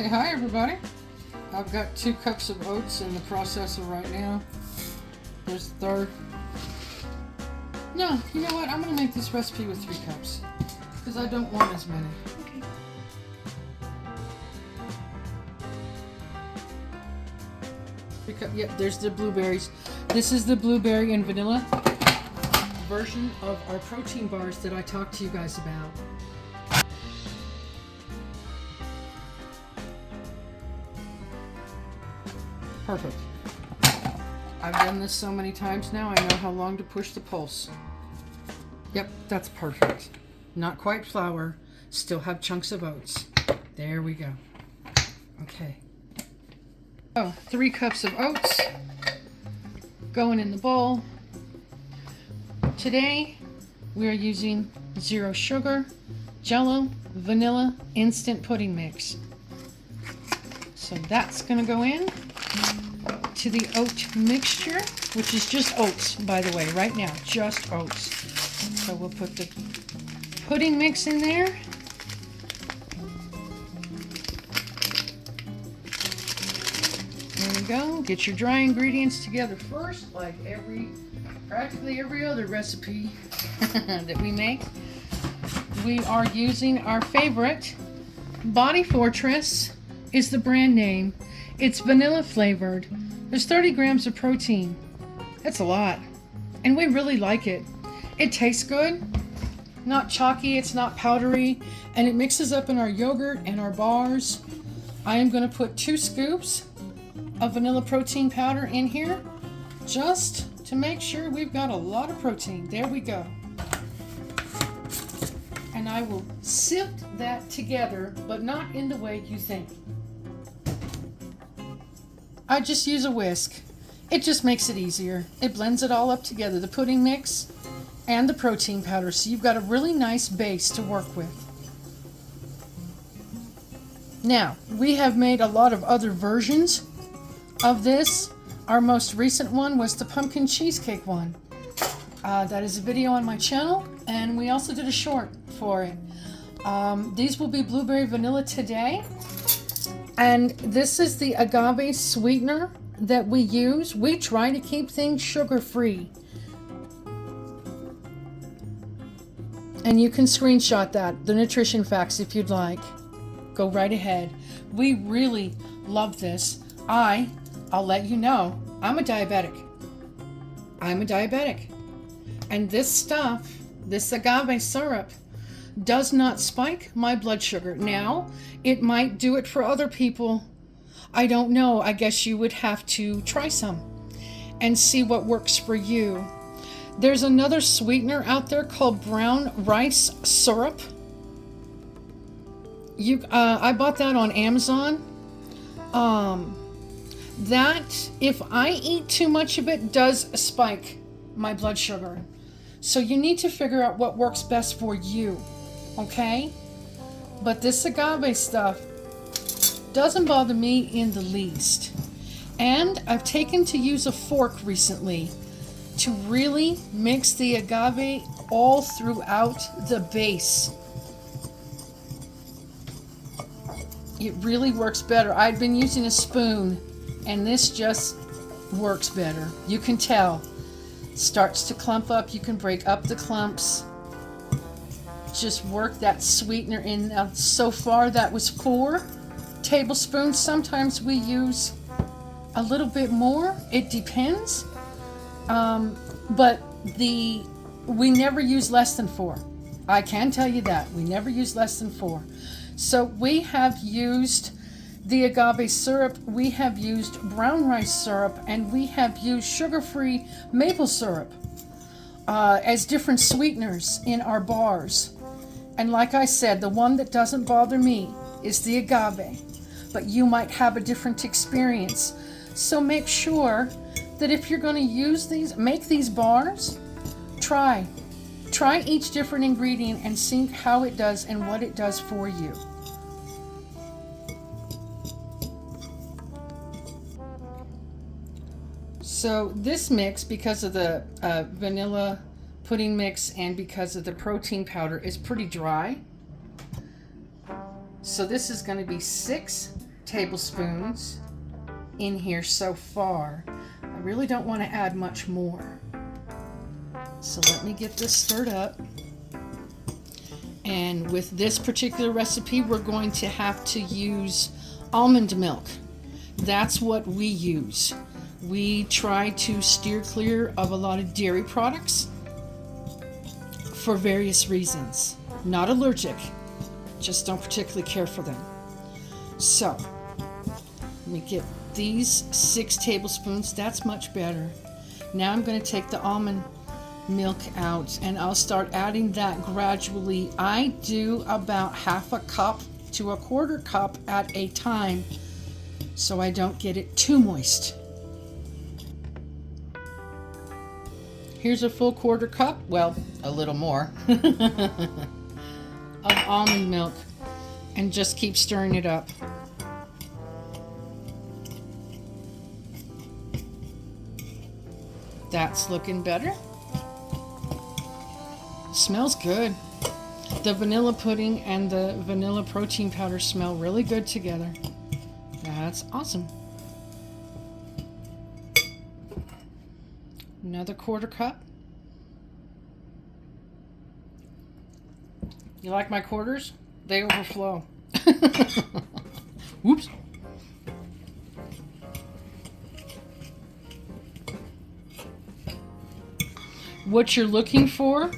Okay, hi everybody. I've got 2 cups of oats in the processor right now. There's the third. No, you know what? I'm going to make this recipe with 3 cups because I don't want as many. Okay. Yep, there's the blueberries. This is the blueberry and vanilla version of our protein bars that I talked to you guys about. Perfect. I've done this so many times now, I know how long to push the pulse. Yep, that's perfect. Not quite flour, still have chunks of oats. There we go. Okay. Oh, 3 cups of oats going in the bowl. Today we are using 0 sugar, Jello, vanilla, instant pudding mix. So that's going to go in to the oat mixture, which is just oats, by the way, right now, just oats. So we'll put the pudding mix in there. There we go. Get your dry ingredients together first, like practically every other recipe that we make. We are using our favorite. Body Fortress is the brand name. It's vanilla flavored. There's 30 grams of protein. That's a lot. And we really like it. It tastes good. Not chalky, it's not powdery. And it mixes up in our yogurt and our bars. I am going to put 2 scoops of vanilla protein powder in here, just to make sure we've got a lot of protein. There we go. And I will sift that together, but not in the way you think. I just use a whisk. It just makes it easier. It blends it all up together, the pudding mix and the protein powder, so you've got a really nice base to work with. Now, we have made a lot of other versions of this. Our most recent one was the pumpkin cheesecake one. That is a video on my channel, and we also did a short for it. These will be blueberry vanilla today. And this is the agave sweetener that we use. We try to keep things sugar-free. And you can screenshot that, the nutrition facts, if you'd like. Go right ahead. We really love this. I'll let you know, I'm a diabetic. And this stuff, this agave syrup, does not spike my blood sugar. Now, it might do it for other people. I don't know. I guess you would have to try some and see what works for you. There's another sweetener out there called brown rice syrup. I bought that on Amazon. That, if I eat too much of it, does spike my blood sugar. So you need to figure out what works best for you. Okay? But this agave stuff doesn't bother me in the least. And I've taken to use a fork recently to really mix the agave all throughout the base. It really works better. I'd been using a spoon, and this just works better. You can tell. Starts to clump up. You can break up the clumps. Just work that sweetener in. Now, so far that was 4 tablespoons. Sometimes we use a little bit more. It depends. But we never use less than 4. I can tell you that. We never use less than 4. So we have used the agave syrup, we have used brown rice syrup, and we have used sugar-free maple syrup as different sweeteners in our bars. And like I said, the one that doesn't bother me is the agave, but you might have a different experience. So make sure that if you're going to use these, make these bars, try each different ingredient and see how it does and what it does for you. So this mix, because of the vanilla pudding mix and because of the protein powder, is pretty dry. So this is going to be 6 tablespoons in here so far. I really don't want to add much more. So let me get this stirred up. And with this particular recipe, we're going to have to use almond milk. That's what we use. We try to steer clear of a lot of dairy products for various reasons. Not allergic, just don't particularly care for them. So, let me get these 6 tablespoons. That's much better. Now I'm going to take the almond milk out and I'll start adding that gradually. I do about half a cup to a quarter cup at a time so I don't get it too moist. Here's a full quarter cup, well, a little more, of almond milk, and just keep stirring it up. That's looking better. Smells good. The vanilla pudding and the vanilla protein powder smell really good together. That's awesome. Another quarter cup. You like my quarters? They overflow. Whoops. What you're looking for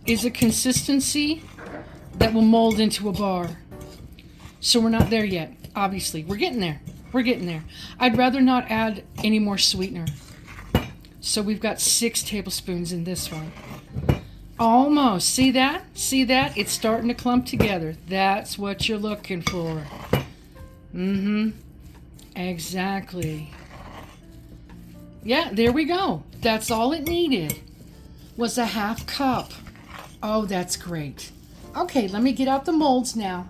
is a consistency that will mold into a bar. So we're not there yet, obviously. We're getting there. We're getting there. I'd rather not add any more sweetener. So we've got 6 tablespoons in this one. Almost. See that? See that? It's starting to clump together. That's what you're looking for. Exactly. Yeah, there we go. That's all it needed. Was a half cup. Oh, that's great. Okay, let me get out the molds now.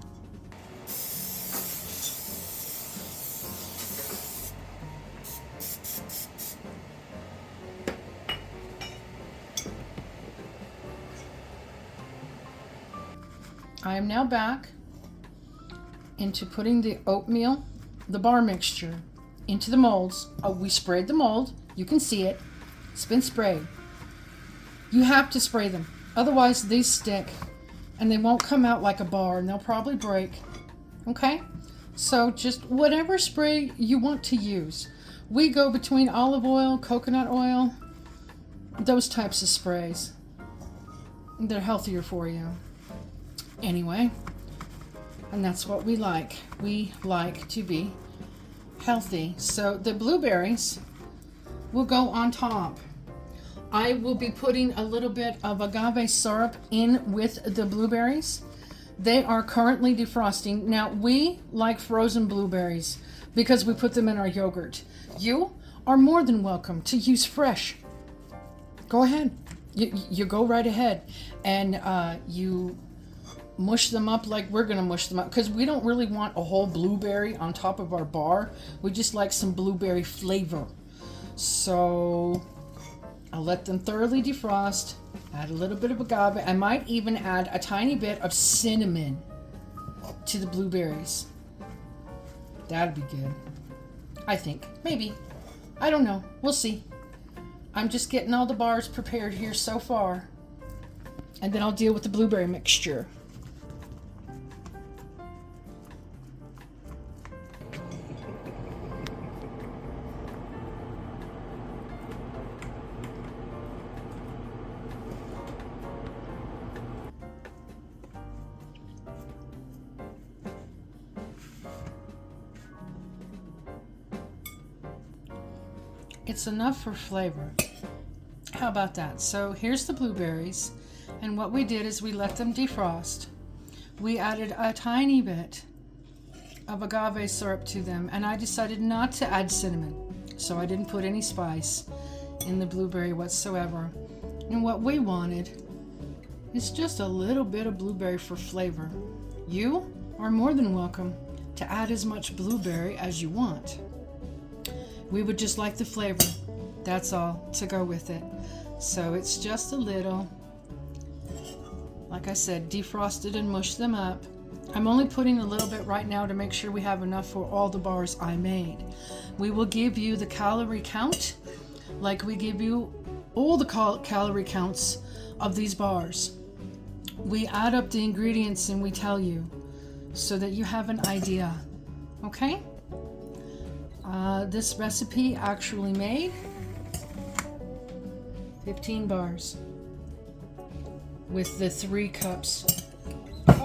I am now back into putting the oatmeal, the bar mixture, into the molds. Oh, we sprayed the mold. You can see it. It's been sprayed. You have to spray them. Otherwise, these stick and they won't come out like a bar and they'll probably break. Okay? So just whatever spray you want to use. We go between olive oil, coconut oil, those types of sprays. They're healthier for you. Anyway, and that's what we like. We like to be healthy. So the blueberries will go on top. I will be putting a little bit of agave syrup in with the blueberries. They are currently defrosting. Now, we like frozen blueberries because we put them in our yogurt. You are more than welcome to use fresh. Go ahead. You go right ahead. And you mush them up like we're going to mush them up, because we don't really want a whole blueberry on top of our bar. We just like some blueberry flavor. So I'll let them thoroughly defrost, add a little bit of agave. I might even add a tiny bit of cinnamon to the blueberries. That'd be good, I think. Maybe. I don't know. We'll see. I'm just getting all the bars prepared here so far, and then I'll deal with the blueberry mixture. It's enough for flavor. How about that? So here's the blueberries, and what we did is we let them defrost. We added a tiny bit of agave syrup to them, and I decided not to add cinnamon, so I didn't put any spice in the blueberry whatsoever. And what we wanted is just a little bit of blueberry for flavor. You are more than welcome to add as much blueberry as you want. We would just like the flavor, that's all, to go with it. So it's just a little, like I said, defrosted and mushed them up. I'm only putting a little bit right now to make sure we have enough for all the bars I made. We will give you the calorie count like we give you all the calorie counts of these bars. We add up the ingredients and we tell you so that you have an idea. Okay? This recipe actually made 15 bars with the 3 cups.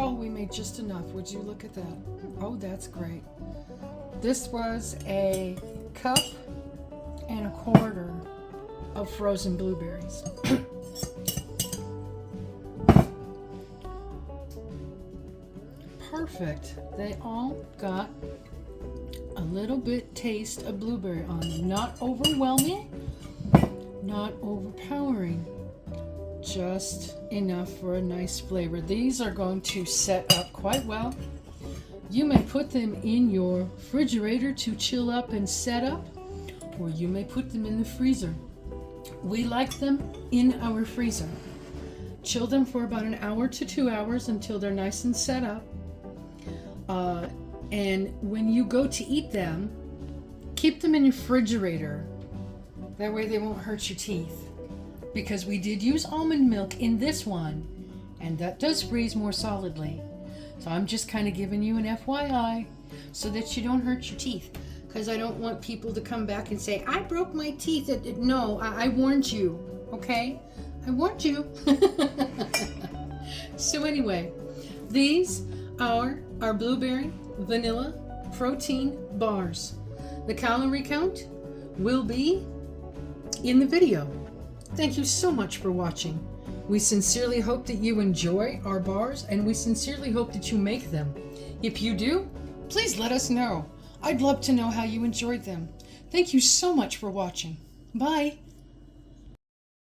Oh, we made just enough. Would you look at that? Oh, that's great. This was a cup and a quarter of frozen blueberries. Perfect. They all got a little bit taste of blueberry on them. Not overwhelming, not overpowering. Just enough for a nice flavor. These are going to set up quite well. You may put them in your refrigerator to chill up and set up, or you may put them in the freezer. We like them in our freezer. Chill them for about an hour to 2 hours until they're nice and set up. And when you go to eat them, keep them in your refrigerator. That way they won't hurt your teeth. Because we did use almond milk in this one, and that does freeze more solidly. So I'm just kind of giving you an FYI so that you don't hurt your teeth. Because I don't want people to come back and say, I broke my teeth. No, I warned you, okay? I warned you. So anyway, these are our blueberry vanilla protein bars. The calorie count will be in the video. Thank you so much for watching. We sincerely hope that you enjoy our bars, and we sincerely hope that you make them. If you do, please let us know. I'd love to know how you enjoyed them. Thank you so much for watching. Bye.